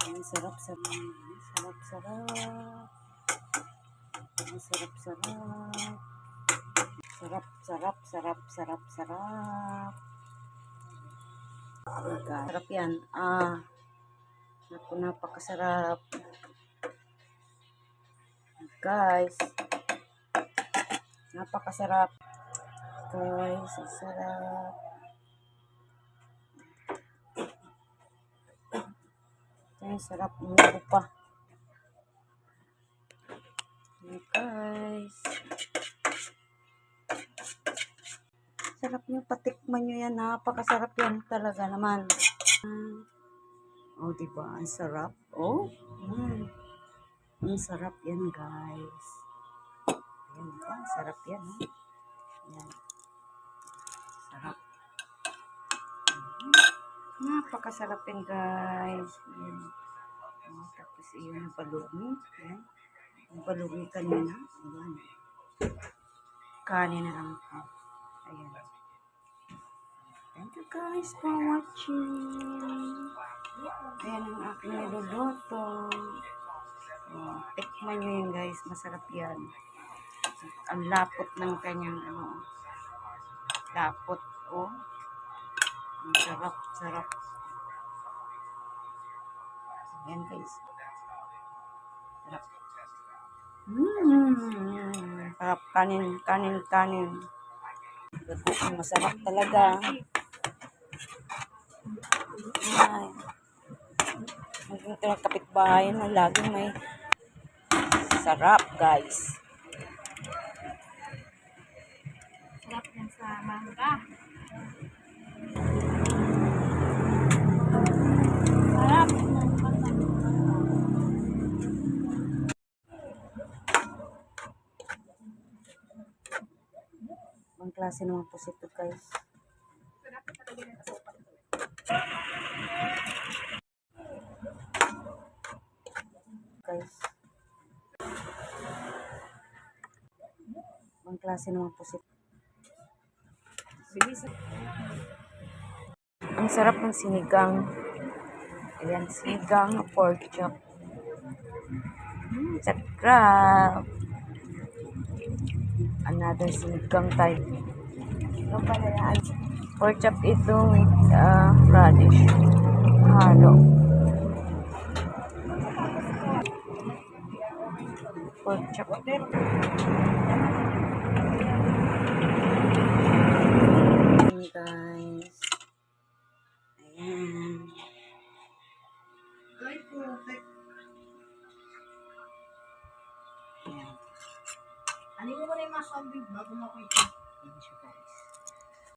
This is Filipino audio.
Ang sarap, sarap. Sarap, sarap. Ang sarap, sarap. Sarap, sarap, sarap, sarap, sarap. Sarap yan. Naku, napakasarap. Guys. Napakasarap. Guys, ang sarap. Ay, sarap. Umubo pa. Guys. Sarap nyo. Patikman nyo yan. Napakasarap yan talaga naman. Oh, diba? Ang sarap. Oh. Ang sarap yan, guys. Ayan, diba? Ang sarap yan. Ayan. Sarap. Napakasarap yan, guys. Ayan. Oh, tapos iyon ang palugi. Ayan. Ang palugi kanina. Ayan. Kanin na lang po. Ayan. Thank you guys for watching. Ayan ang aking niluluto. Oh, tikman nyo yun guys. Masarap yan. Ang lapot ng kanyang lapot. Oh. Ang sarap, sarap. Ayan guys. Sarap. Sarap. Kanin, kanin, kanin. Masarap talaga. Ay. Maging ito ng kapitbahay na laging may sarap, guys. Sarap yan sa mangga. Sarap ng mangga. Ang klase naman po ito, guys. Sarap talaga ng sopa. Guys. Ang klase naman po ito. Ang sarap ng sinigang. Ayan, sinigang na pork chop. Sarap. Another sinigang type. Pork chop ito with radish. Halo. Pork chop. Guys. Ayan. Ano mo muna yung mga zombie bago mo ako ito? Ayan siya guys.